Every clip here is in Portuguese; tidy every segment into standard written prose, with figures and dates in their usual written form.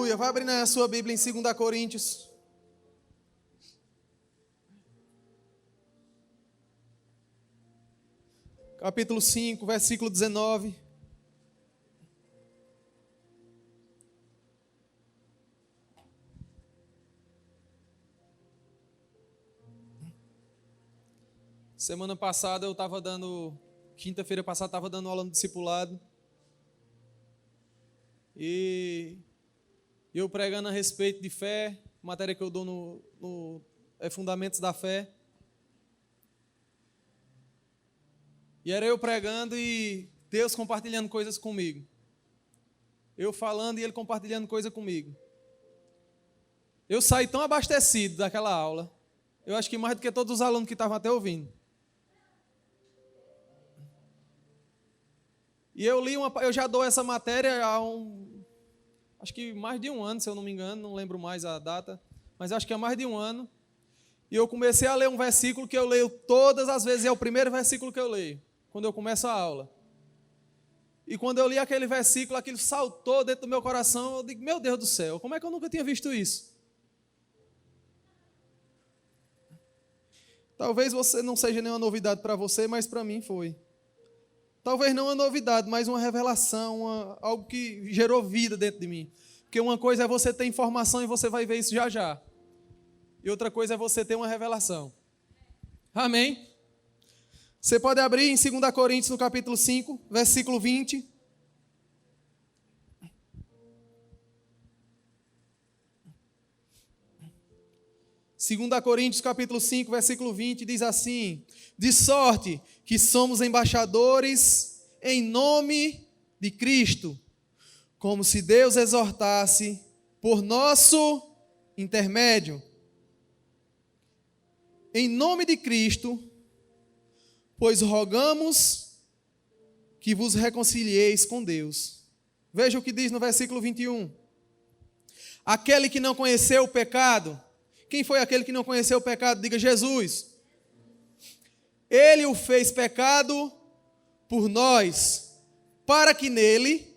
Aleluia. Vai abrindo a sua Bíblia em 2 Coríntios. Capítulo 5, versículo 19. Semana passada eu estava quinta-feira passada eu estava dando aula no discipulado. E eu pregando a respeito de fé, matéria que eu dou no Fundamentos da Fé. E era eu pregando e Deus compartilhando coisas comigo. Eu falando e Ele compartilhando coisa comigo. Eu saí tão abastecido daquela aula. Eu acho que mais do que todos os alunos que estavam até ouvindo. E eu já dou essa matéria há acho que mais de um ano, se eu não me engano, não lembro mais a data, mas acho que há mais de um ano. E eu comecei a ler um versículo que eu leio todas as vezes, é o primeiro versículo que eu leio, quando eu começo a aula. E quando eu li aquele versículo, aquilo saltou dentro do meu coração, eu digo, meu Deus do céu, como é que eu nunca tinha visto isso? Talvez você não seja nenhuma novidade para você, mas para mim foi. Talvez não uma novidade, mas uma revelação, algo que gerou vida dentro de mim. Porque uma coisa é você ter informação e você vai ver isso já já. E outra coisa é você ter uma revelação. Amém? Você pode abrir em 2 Coríntios, no capítulo 5, versículo 20. Segunda Coríntios, capítulo 5, versículo 20, diz assim: de sorte que somos embaixadores em nome de Cristo, como se Deus exortasse por nosso intermédio. Em nome de Cristo, pois rogamos que vos reconcilieis com Deus. Veja o que diz no versículo 21. Aquele que não conheceu o pecado. Quem foi aquele que não conheceu o pecado? Diga Jesus. Ele o fez pecado por nós, para que nele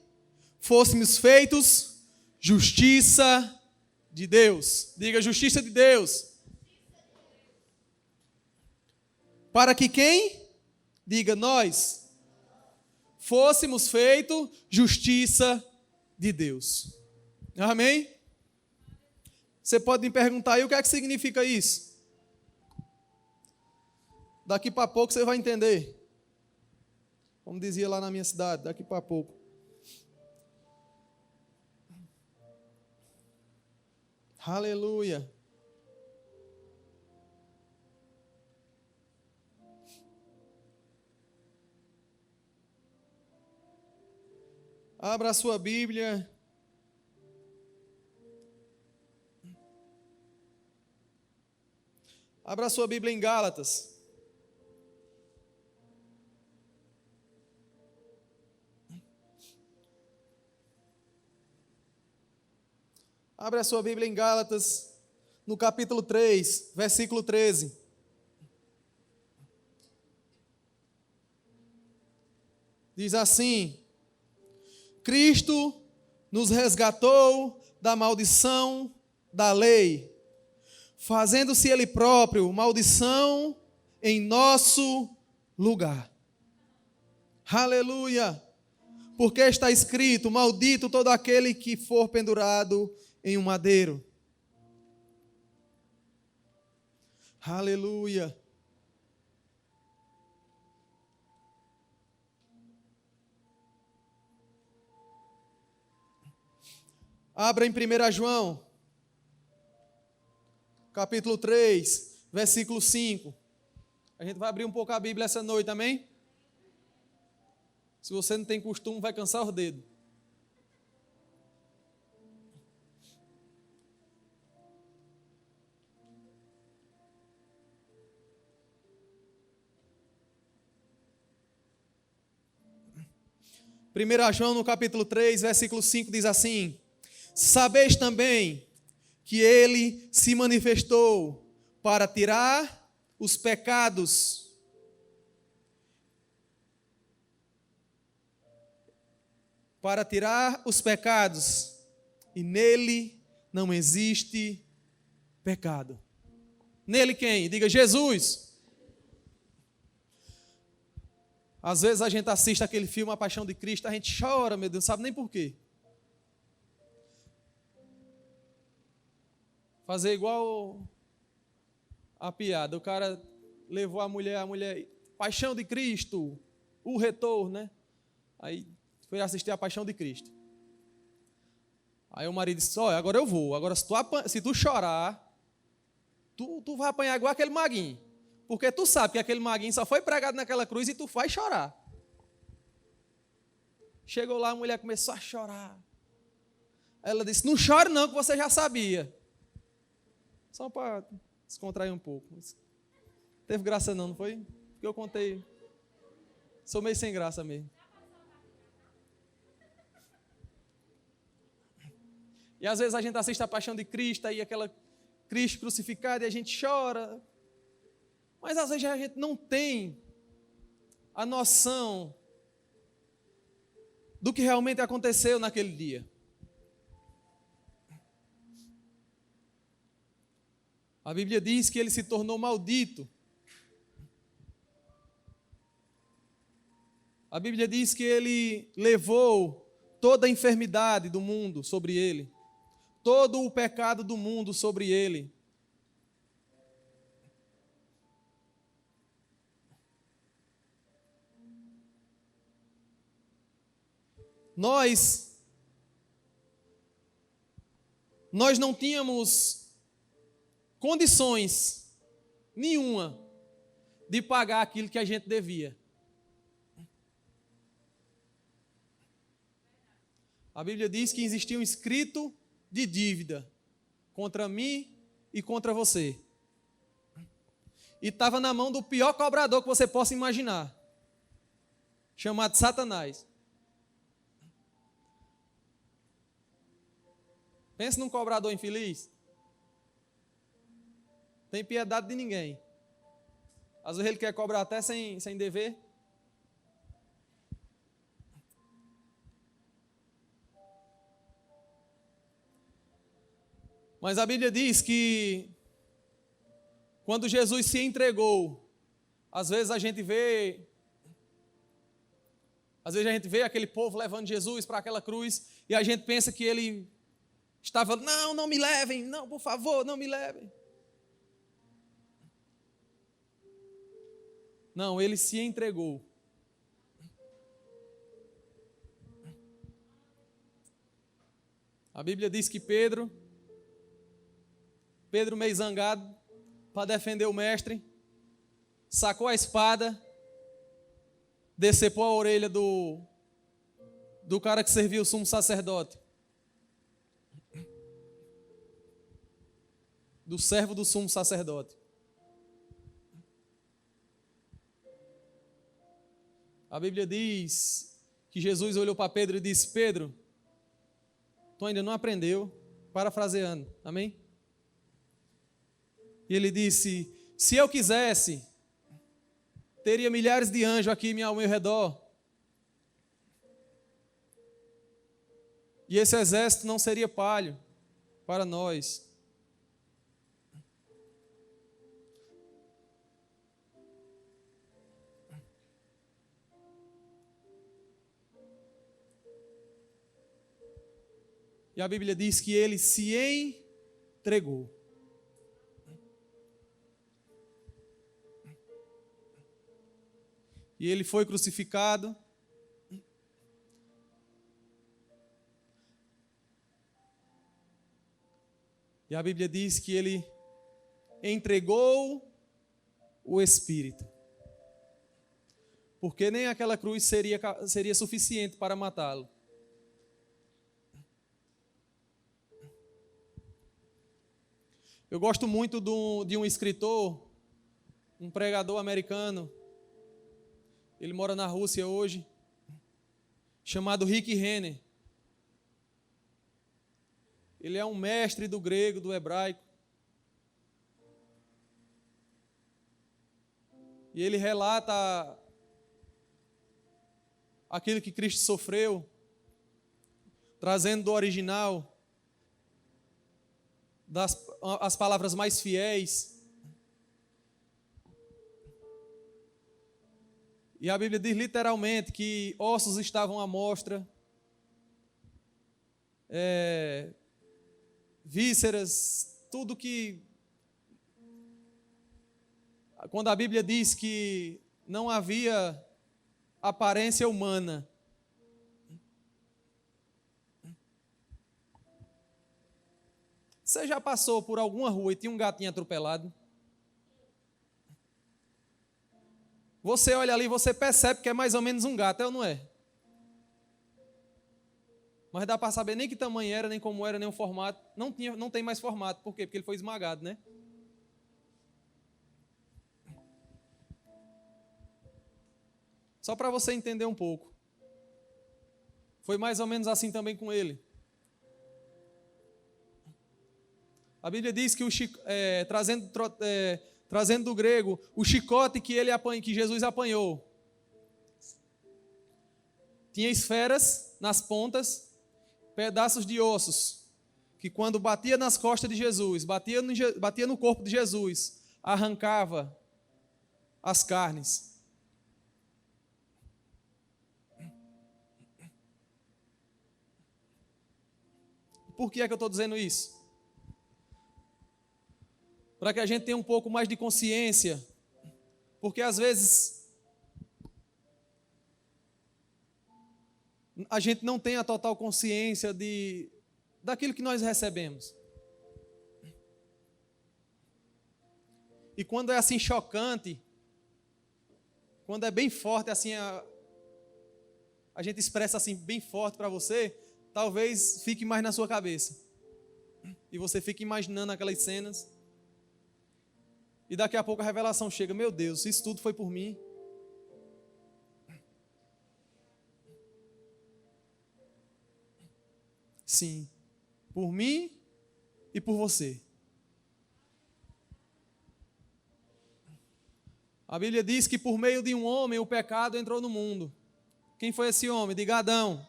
fôssemos feitos justiça de Deus. Diga justiça de Deus. Para que quem? Diga nós. Fôssemos feitos justiça de Deus. Amém? Você pode me perguntar aí o que é que significa isso? Daqui para pouco você vai entender. Como dizia lá na minha cidade, daqui para pouco. Aleluia. Abra a sua Bíblia. Abra a sua Bíblia em Gálatas. Abra a sua Bíblia em Gálatas, no capítulo 3, versículo 13. Diz assim: Cristo nos resgatou da maldição da lei, fazendo-se Ele próprio maldição em nosso lugar. Aleluia! Porque está escrito: maldito todo aquele que for pendurado em um madeiro. Aleluia! Abra em 1 João, capítulo 3, versículo 5. A gente vai abrir um pouco a Bíblia essa noite, amém? Se você não tem costume, vai cansar os dedos. Primeira João, no capítulo 3, versículo 5, diz assim: sabeis também que Ele se manifestou para tirar os pecados. Para tirar os pecados. e nele não existe pecado. Nele quem? Diga Jesus. Às vezes a gente assiste aquele filme A Paixão de Cristo, a gente chora, meu Deus, não sabe nem por quê. Fazer igual a piada, o cara levou a mulher, Paixão de Cristo, o retorno, né? Aí foi assistir A Paixão de Cristo. Aí o marido disse, olha, agora eu vou, agora se tu chorar, tu vai apanhar igual aquele maguinho, porque tu sabe que aquele maguinho só foi pregado naquela cruz e tu vai chorar. Chegou lá, a mulher começou a chorar. Ela disse, não chore não, que você já sabia. Só para descontrair um pouco. Teve graça não foi? Porque eu contei. Sou meio sem graça mesmo. E às vezes a gente assiste A Paixão de Cristo, aí aquela Cristo crucificado, e a gente chora. Mas às vezes a gente não tem a noção do que realmente aconteceu naquele dia. A Bíblia diz que ele se tornou maldito. A Bíblia diz que ele levou toda a enfermidade do mundo sobre ele, todo o pecado do mundo sobre ele. Nós não tínhamos condições nenhuma de pagar aquilo que a gente devia. A Bíblia diz que existia um escrito de dívida contra mim e contra você. E estava na mão do pior cobrador que você possa imaginar, chamado Satanás. Pensa num cobrador infeliz. Tem piedade de ninguém. Às vezes ele quer cobrar até sem dever. Mas a Bíblia diz que quando Jesus se entregou, às vezes a gente vê aquele povo levando Jesus para aquela cruz e a gente pensa que ele estava, não me levem, não, por favor, não me levem. Não, ele se entregou. A Bíblia diz que Pedro meio zangado, para defender o mestre, sacou a espada, decepou a orelha do cara que servia o sumo sacerdote, do servo do sumo sacerdote. A Bíblia diz que Jesus olhou para Pedro e disse, Pedro, tu ainda não aprendeu, parafraseando, amém? E ele disse, se eu quisesse, teria milhares de anjos aqui ao meu redor. E esse exército não seria palho para nós. E a Bíblia diz que ele se entregou. E ele foi crucificado. E a Bíblia diz que ele entregou o Espírito. Porque nem aquela cruz seria suficiente para matá-lo. Eu gosto muito de um escritor, um pregador americano, ele mora na Rússia hoje, chamado Rick Renner. Ele é um mestre do grego, do hebraico. E ele relata aquilo que Cristo sofreu, trazendo do original. as palavras mais fiéis. E a Bíblia diz literalmente que ossos estavam à mostra, vísceras, tudo que... Quando a Bíblia diz que não havia aparência humana, você já passou por alguma rua e tinha um gatinho atropelado? Você olha ali e você percebe que é mais ou menos um gato, é ou não é? Mas dá para saber nem que tamanho era, nem como era, nem o formato. Não tem mais formato. Por quê? Porque ele foi esmagado, né? Só para você entender um pouco. Foi mais ou menos assim também com ele. A Bíblia diz que trazendo do grego, o chicote que Jesus apanhou tinha esferas nas pontas, pedaços de ossos, que quando batia nas costas de Jesus, batia no corpo de Jesus, arrancava as carnes. Por que é que eu estou dizendo isso? Para que a gente tenha um pouco mais de consciência, porque às vezes a gente não tem a total consciência daquilo que nós recebemos. E quando é assim chocante, quando é bem forte, assim, a gente expressa assim bem forte para você, talvez fique mais na sua cabeça. E você fica imaginando aquelas cenas. E daqui a pouco a revelação chega, meu Deus, isso tudo foi por mim. Sim, por mim e por você. A Bíblia diz que por meio de um homem o pecado entrou no mundo. Quem foi esse homem? Diga Adão.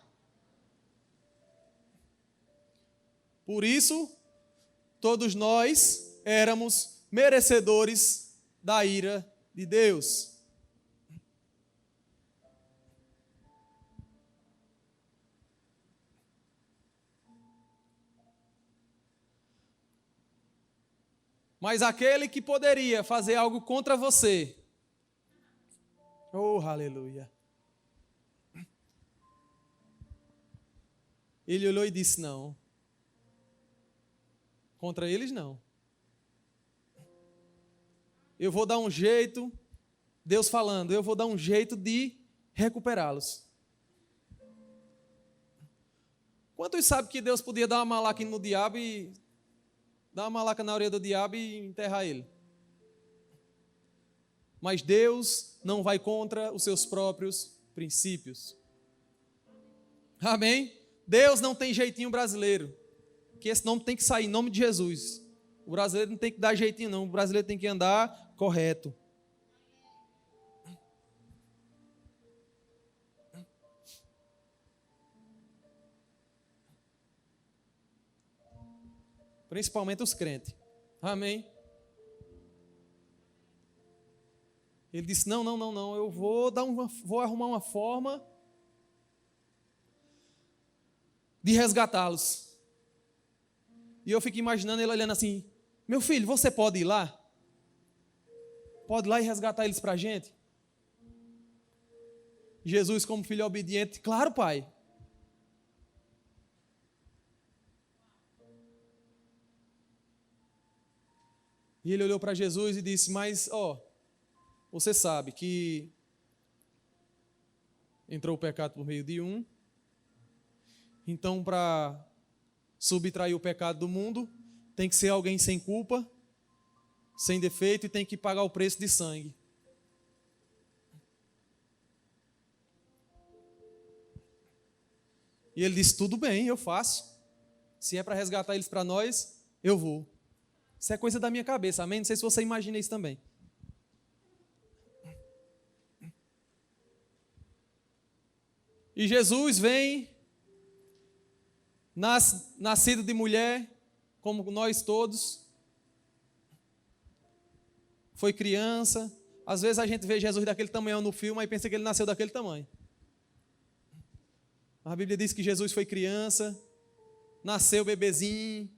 Por isso, todos nós éramos merecedores da ira de Deus. Mas aquele que poderia fazer algo contra você, oh, aleluia, ele olhou e disse: não, contra eles não. Eu vou dar um jeito, Deus falando, eu vou dar um jeito de recuperá-los. Quantos sabem que Deus podia dar uma malaca no diabo e dar uma malaca na orelha do diabo e enterrar ele? Mas Deus não vai contra os seus próprios princípios. Amém? Deus não tem jeitinho brasileiro. Que esse nome tem que sair em nome de Jesus. O brasileiro não tem que dar jeitinho não, o brasileiro tem que andar correto. Principalmente os crentes. Amém? Ele disse: não, eu vou arrumar uma forma de resgatá-los. E eu fico imaginando ele olhando assim: meu filho, você pode ir lá? Pode ir lá e resgatar eles para a gente? Jesus, como filho obediente: claro, pai. E ele olhou para Jesus e disse: mas, você sabe que entrou o pecado por meio de um, então para subtrair o pecado do mundo, tem que ser alguém sem culpa, sem defeito, e tem que pagar o preço de sangue. E ele disse: tudo bem, eu faço. Se é para resgatar eles para nós, eu vou. Isso é coisa da minha cabeça, amém? Não sei se você imagina isso também. E Jesus vem, nascido de mulher, como nós todos. Foi criança. Às vezes a gente vê Jesus daquele tamanho no filme e pensa que ele nasceu daquele tamanho. A Bíblia diz que Jesus foi criança, nasceu bebezinho.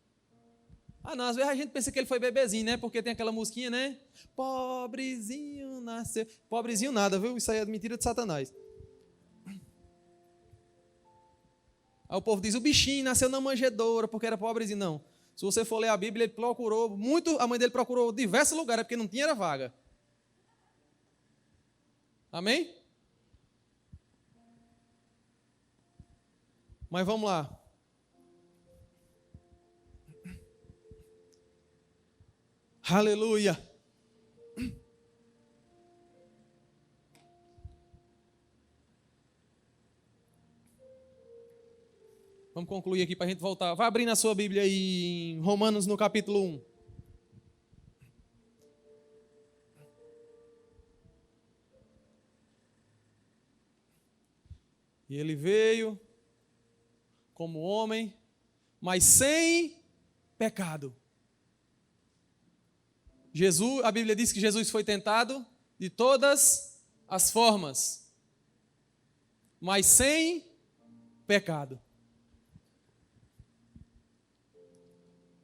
Ah, não, às vezes a gente pensa que ele foi bebezinho, né? Porque tem aquela musiquinha, né? Pobrezinho nasceu. Pobrezinho nada, viu? Isso aí é mentira de Satanás. Aí o povo diz, o bichinho nasceu na manjedoura porque era pobrezinho. Não. Se você for ler a Bíblia, ele procurou muito, a mãe dele procurou diversos lugares, porque não tinha era vaga. Amém? Mas vamos lá. Aleluia. Vamos concluir aqui para a gente voltar. Vai abrindo a sua Bíblia aí em Romanos no capítulo 1. E ele veio como homem, mas sem pecado. Jesus, a Bíblia diz que Jesus foi tentado de todas as formas, mas sem pecado.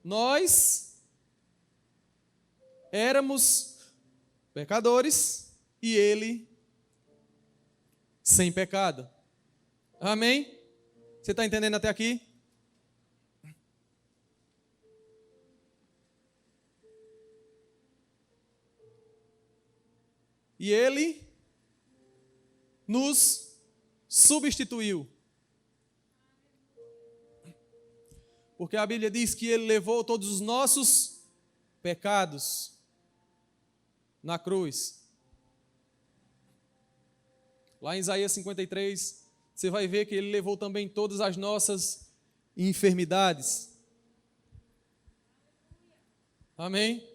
Nós éramos pecadores e ele sem pecado. Amém? Você está entendendo até aqui? E ele nos substituiu. Porque a Bíblia diz que ele levou todos os nossos pecados na cruz. Lá em Isaías 53, você vai ver que ele levou também todas as nossas enfermidades. Amém?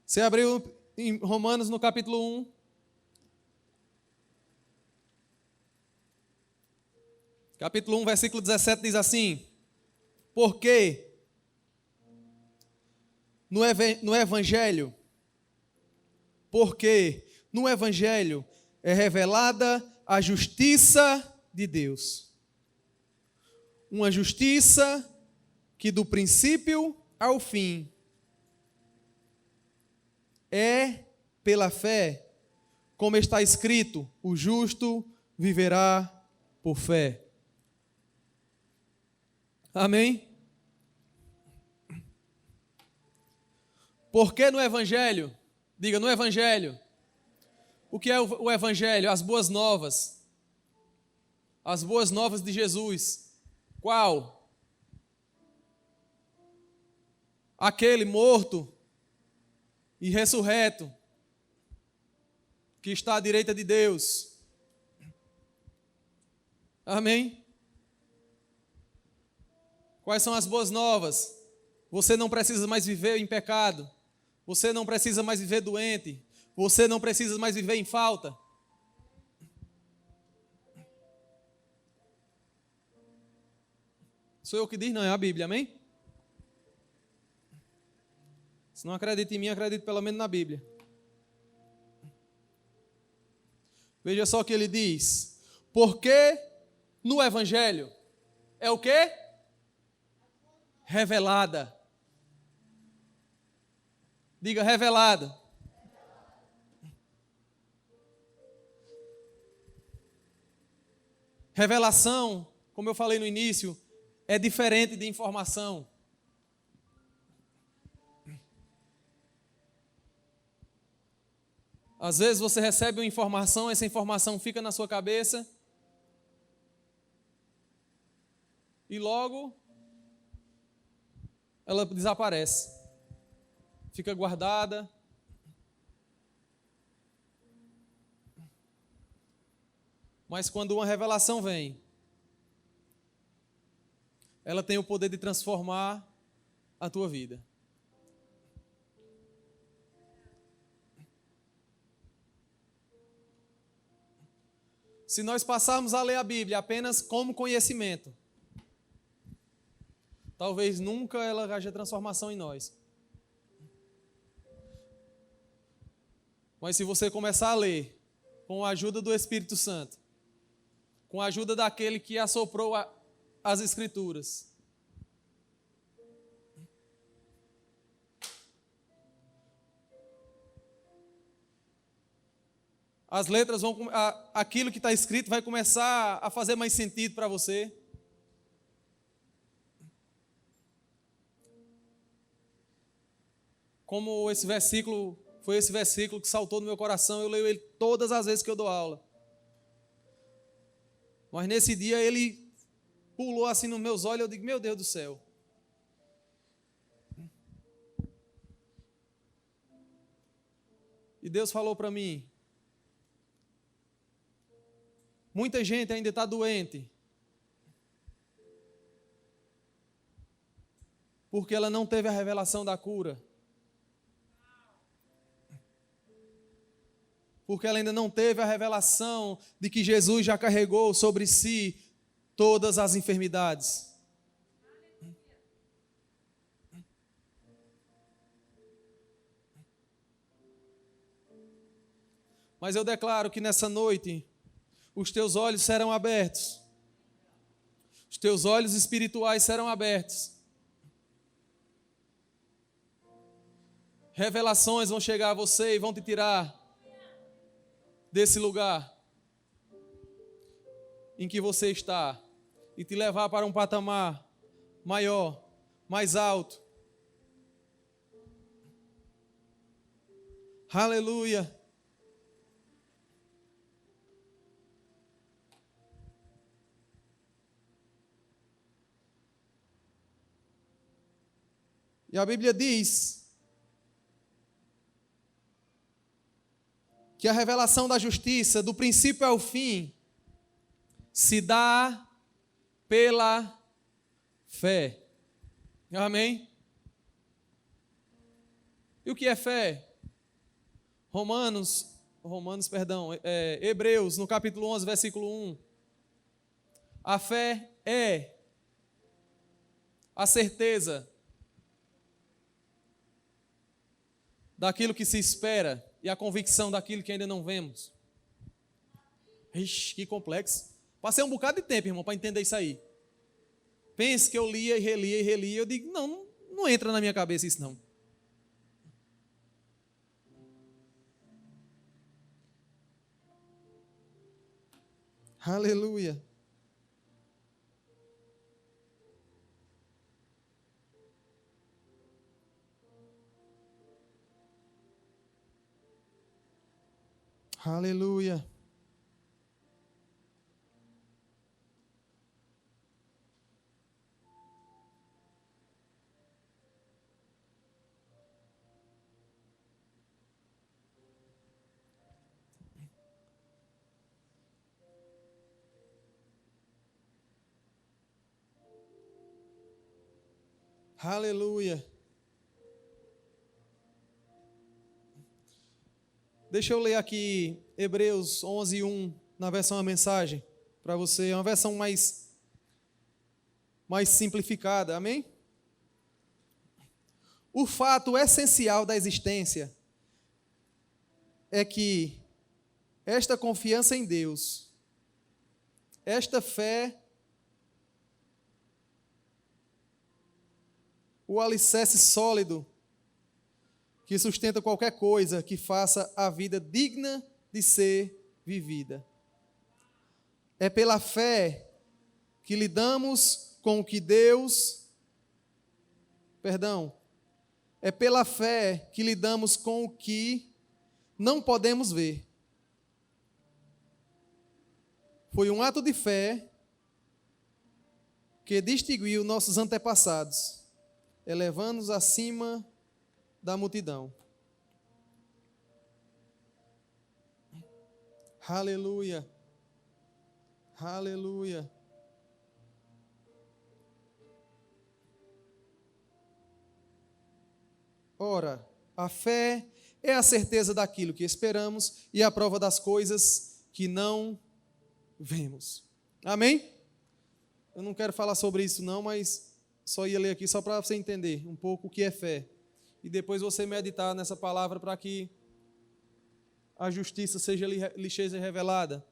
Você abriu em Romanos no capítulo 1. Capítulo 1, versículo 17 diz assim: porque no Evangelho é revelada a justiça de Deus. Uma justiça que do princípio ao fim é pela fé, como está escrito, o justo viverá por fé. Amém? Porque no Evangelho, diga no Evangelho, o que é o Evangelho? As boas novas. As boas novas de Jesus. Qual? Aquele morto e ressurreto, que está à direita de Deus. Amém? Quais são as boas novas? Você não precisa mais viver em pecado. Você não precisa mais viver doente. Você não precisa mais viver em falta. Sou eu que diz, não é a Bíblia, amém? Se não acredita em mim, acredite pelo menos na Bíblia. Veja só o que ele diz. Porque no Evangelho é o quê? Revelada. Diga revelada. Revelação, como eu falei no início, é diferente de informação. Às vezes você recebe uma informação, essa informação fica na sua cabeça e logo ela desaparece. Fica guardada. Mas quando uma revelação vem, ela tem o poder de transformar a tua vida. Se nós passarmos a ler a Bíblia apenas como conhecimento, talvez nunca ela haja transformação em nós. Mas se você começar a ler com a ajuda do Espírito Santo, com a ajuda daquele que assoprou as Escrituras, as letras vão, aquilo que está escrito vai começar a fazer mais sentido para você. Como esse versículo, foi esse versículo que saltou no meu coração, eu leio ele todas as vezes que eu dou aula. Mas nesse dia ele pulou assim nos meus olhos, eu digo, meu Deus do céu. E Deus falou para mim, muita gente ainda está doente, porque ela não teve a revelação da cura. Porque ela ainda não teve a revelação de que Jesus já carregou sobre si todas as enfermidades. Mas eu declaro que nessa noite, os teus olhos serão abertos. Os teus olhos espirituais serão abertos. Revelações vão chegar a você e vão te tirar desse lugar em que você está e te levar para um patamar maior, mais alto. Aleluia. E a Bíblia diz que a revelação da justiça, do princípio ao fim, se dá pela fé. Amém? E o que é fé? Hebreus, no capítulo 11, versículo 1. A fé é a certeza daquilo que se espera e a convicção daquilo que ainda não vemos. Ixi, que complexo. Passei um bocado de tempo, irmão, para entender isso aí. Pense que eu lia e relia. Eu digo, não entra na minha cabeça isso não. Aleluia. Aleluia. Aleluia. Deixa eu ler aqui Hebreus 11, 1, na versão A Mensagem, para você. É uma versão mais simplificada, amém? O fato essencial da existência é que esta confiança em Deus, esta fé, o alicerce sólido que sustenta qualquer coisa que faça a vida digna de ser vivida. É pela fé que lidamos com o que é pela fé que lidamos com o que não podemos ver. Foi um ato de fé que distinguiu nossos antepassados, elevando-nos acima da multidão. Aleluia. Aleluia. Ora, a fé é a certeza daquilo que esperamos e a prova das coisas que não vemos. Amém? Eu não quero falar sobre isso não, mas só ia ler aqui só para você entender um pouco o que é fé. E depois você meditar nessa palavra para que a justiça lhe seja revelada.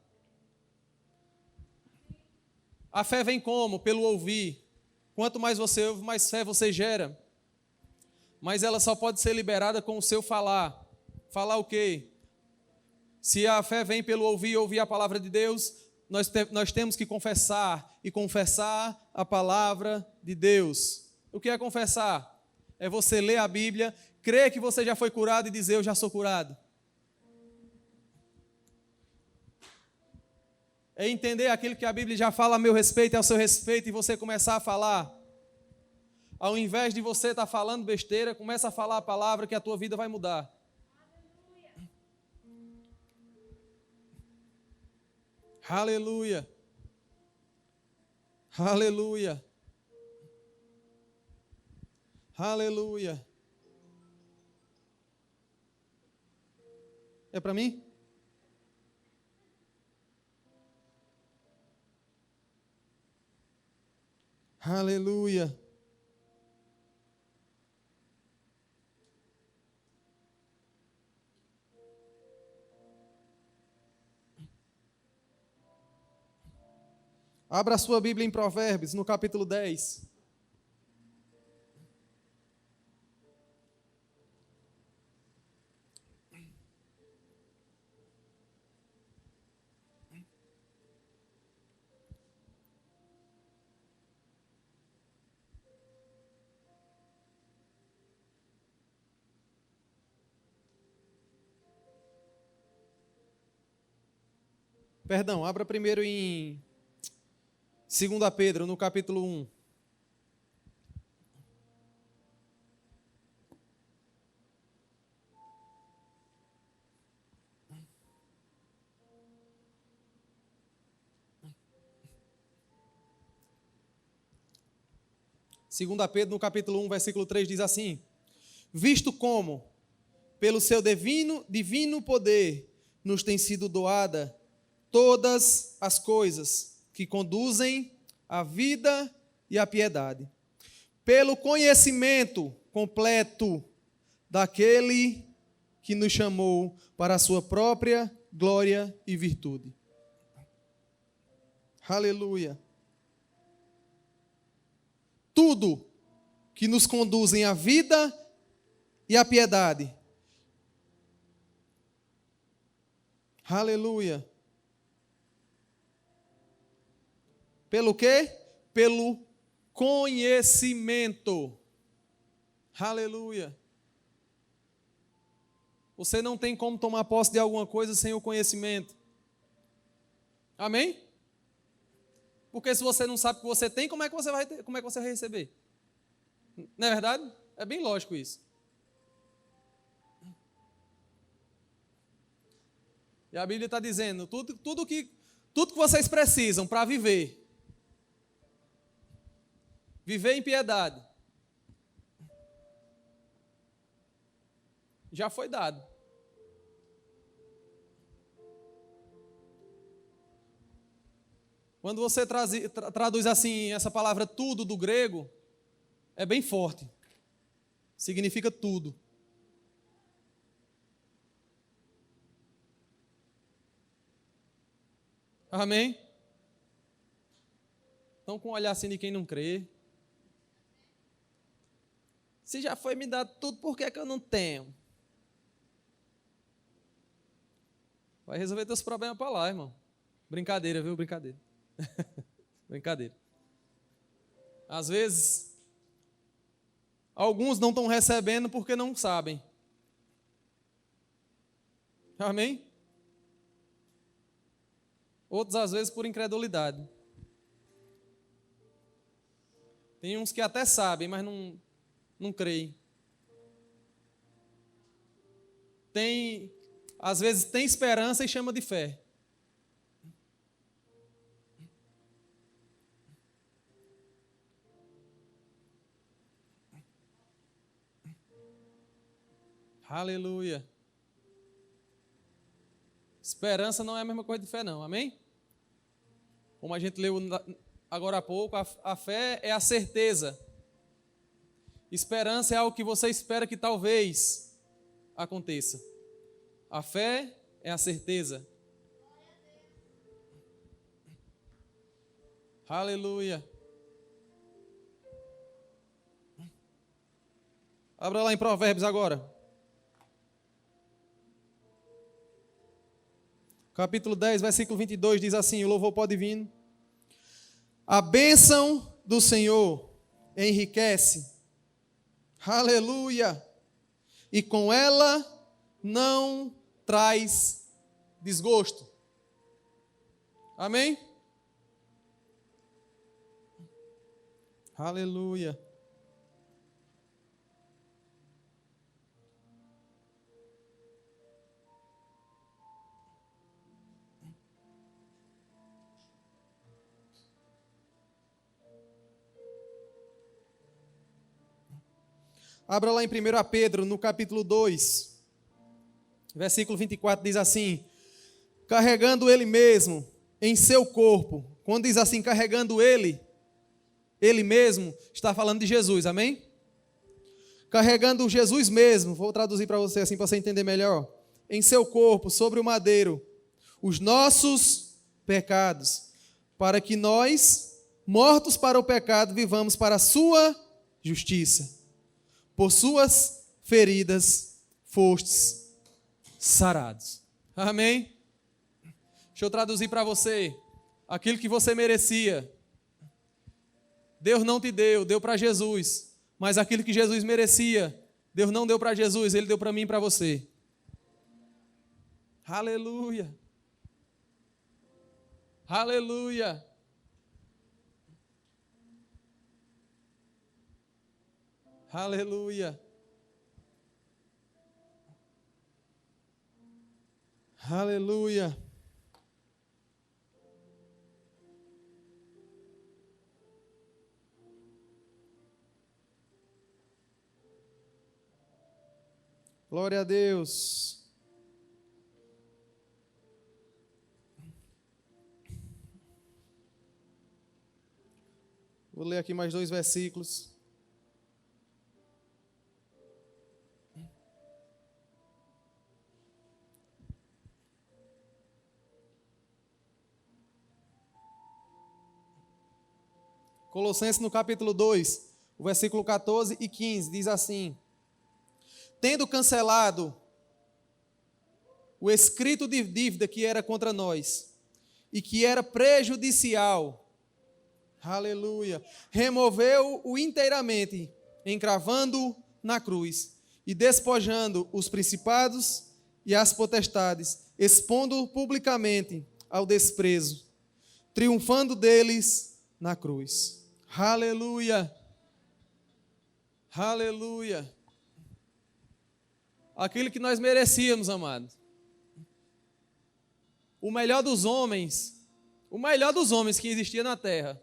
A fé vem como? Pelo ouvir. Quanto mais você ouve, mais fé você gera. Mas ela só pode ser liberada com o seu falar. Falar o quê? Se a fé vem pelo ouvir a palavra de Deus, nós temos que confessar e confessar a palavra de Deus. O que é confessar? É você ler a Bíblia, crer que você já foi curado e dizer: eu já sou curado. É entender aquilo que a Bíblia já fala a meu respeito e ao seu respeito e você começar a falar. Ao invés de você estar falando besteira, começa a falar a palavra que a tua vida vai mudar. Aleluia. Aleluia. Aleluia. É para mim? Aleluia. Abra a sua Bíblia em Provérbios, no capítulo 10. Perdão, abra primeiro em 2 Pedro, no capítulo 1. Segunda Pedro, no capítulo 1, versículo 3, diz assim: visto como, pelo seu divino poder, nos tem sido doada todas as coisas que conduzem à vida e à piedade, pelo conhecimento completo daquele que nos chamou para a sua própria glória e virtude. Aleluia. Tudo que nos conduzem à vida e à piedade. Aleluia. Pelo quê? Pelo conhecimento. Aleluia. Você não tem como tomar posse de alguma coisa sem o conhecimento. Amém? Porque se você não sabe o que você tem, como é que você vai ter, como é que você vai receber? Não é verdade? É bem lógico isso. E a Bíblia está dizendo, tudo que vocês precisam para viver em piedade, já foi dado. Quando você traduz assim essa palavra tudo do grego, é bem forte. Significa tudo. Amém? Então, com um olhar assim de quem não crê. Se já foi me dado tudo, por que eu não tenho? Vai resolver teus problemas para lá, irmão. Brincadeira, viu? Brincadeira. Brincadeira. Às vezes, alguns não estão recebendo porque não sabem. Amém? Outros, às vezes, por incredulidade. Tem uns que até sabem, mas não creem. Às vezes tem esperança e chama de fé. Aleluia. Esperança não é a mesma coisa de fé, não. Amém? Como a gente leu agora há pouco, a fé é a certeza. Esperança é algo que você espera que talvez aconteça. A fé é a certeza. Aleluia. Abra lá em Provérbios agora. Capítulo 10, versículo 22, diz assim, o louvor pode vir. A bênção do Senhor enriquece. Aleluia. E com ela não traz desgosto. Amém? Aleluia. Abra lá em 1 Pedro, no capítulo 2, versículo 24, diz assim, carregando ele mesmo em seu corpo. Quando diz assim, carregando ele mesmo, está falando de Jesus, amém? Carregando Jesus mesmo, vou traduzir para você assim, para você entender melhor. Em seu corpo, sobre o madeiro, os nossos pecados, para que nós, mortos para o pecado, vivamos para a sua justiça. Por suas feridas fostes sarados. Amém? Deixa eu traduzir para você. Aquilo que você merecia, Deus não te deu, deu para Jesus. Mas aquilo que Jesus merecia, Deus não deu para Jesus, Ele deu para mim e para você. Aleluia. Aleluia. Aleluia. Aleluia. Glória a Deus. Vou ler aqui mais 2 versículos. Colossenses no capítulo 2, o versículo 14 e 15, diz assim, tendo cancelado o escrito de dívida que era contra nós e que era prejudicial, aleluia, removeu-o inteiramente, encravando-o na cruz e despojando os principados e as potestades, expondo-o publicamente ao desprezo, triunfando deles na cruz. Aleluia. Aleluia. Aquilo que nós merecíamos, amado. O melhor dos homens que existia na terra.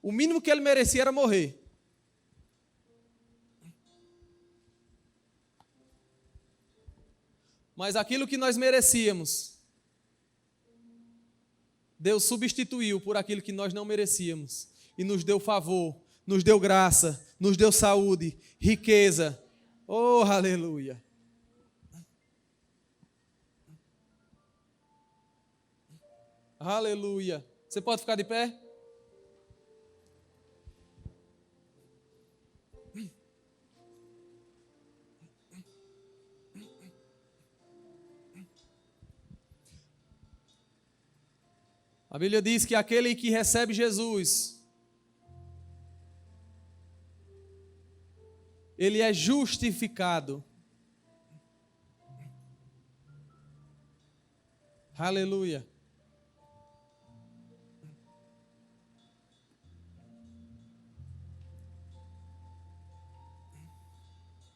O mínimo que ele merecia era morrer. Mas aquilo que nós merecíamos, Deus substituiu por aquilo que nós não merecíamos. E nos deu favor, nos deu graça, nos deu saúde, riqueza. Oh, aleluia. Aleluia. Você pode ficar de pé? A Bíblia diz que aquele que recebe Jesus, ele é justificado. Aleluia.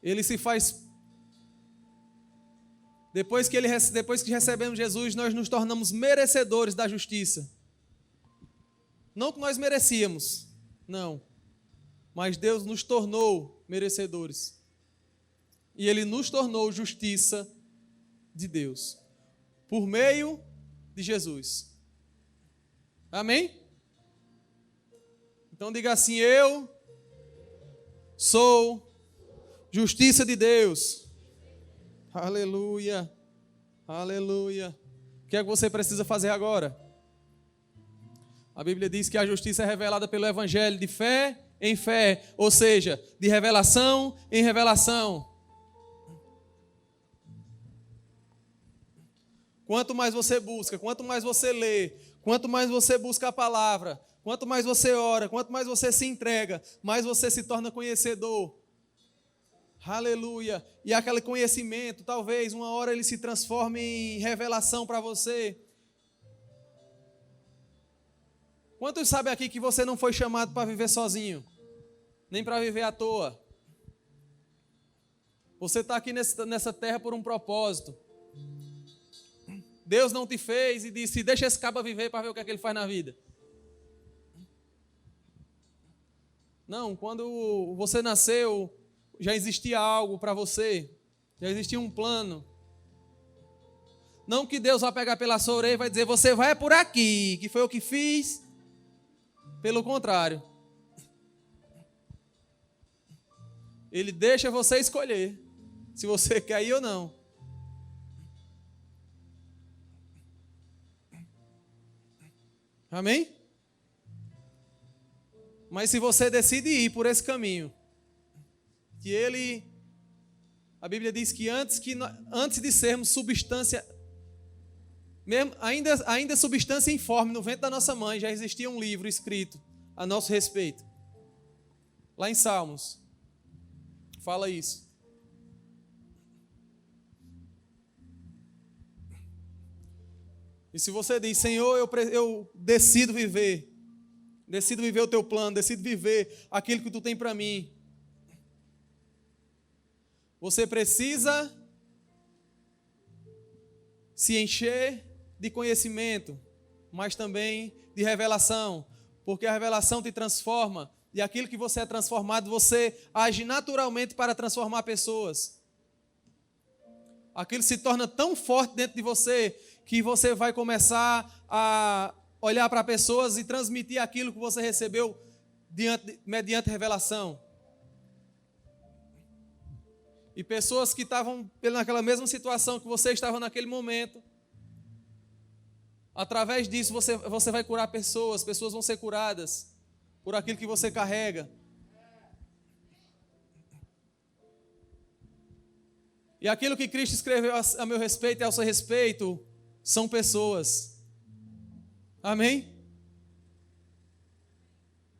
Ele se faz... Depois que recebemos Jesus, nós nos tornamos merecedores da justiça. Não que nós merecíamos, não. Mas Deus nos tornou merecedores. E Ele nos tornou justiça de Deus. Por meio de Jesus. Amém? Então diga assim: eu sou justiça de Deus. Aleluia. Aleluia. O que é que você precisa fazer agora? A Bíblia diz que a justiça é revelada pelo Evangelho de fé em fé, ou seja, de revelação em revelação. Quanto mais você busca, quanto mais você lê, quanto mais você busca a palavra, quanto mais você ora, quanto mais você se entrega, mais você se torna conhecedor. Aleluia. E aquele conhecimento, talvez uma hora ele se transforme em revelação para você. Quantos sabem aqui que você não foi chamado para viver sozinho? Nem para viver à toa. Você está aqui nessa terra por um propósito. Deus não te fez e disse: deixa esse caba viver para ver o que é que ele faz na vida. Não, quando você nasceu, já existia algo para você. Já existia um plano. Não que Deus vai pegar pela sua orelha e vai dizer: você vai por aqui, que foi o que fiz. Pelo contrário. Ele deixa você escolher se você quer ir ou não. Amém? Mas se você decide ir por esse caminho, que a Bíblia diz que antes de sermos substância, mesmo, ainda substância informe no ventre da nossa mãe, já existia um livro escrito a nosso respeito. Lá em Salmos, fala isso. E se você diz: Senhor, eu decido viver o teu plano, decido viver aquilo que tu tem para mim. Você precisa se encher de conhecimento, mas também de revelação, porque a revelação te transforma, e aquilo que você é transformado, você age naturalmente para transformar pessoas. Aquilo se torna tão forte dentro de você, que você vai começar a olhar para pessoas e transmitir aquilo que você recebeu mediante revelação. E pessoas que estavam naquela mesma situação que você estava naquele momento, através disso você vai curar pessoas vão ser curadas por aquilo que você carrega. E aquilo que Cristo escreveu a meu respeito e ao seu respeito são pessoas. Amém?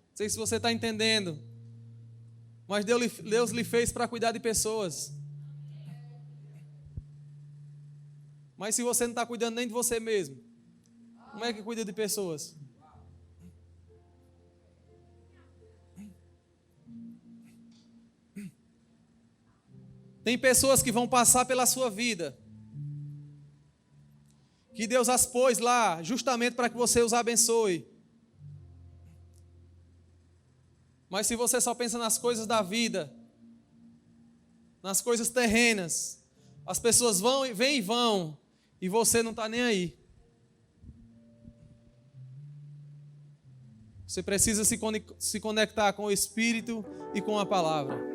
Não sei se você está entendendo, mas Deus lhe fez para cuidar de pessoas. Mas se você não está cuidando nem de você mesmo, como é que cuida de pessoas? Tem pessoas que vão passar pela sua vida, que Deus as pôs lá justamente para que você os abençoe. Mas se você só pensa nas coisas da vida, nas coisas terrenas, as pessoas vêm e vão, e você não está nem aí. Você precisa se conectar com o Espírito e com a palavra.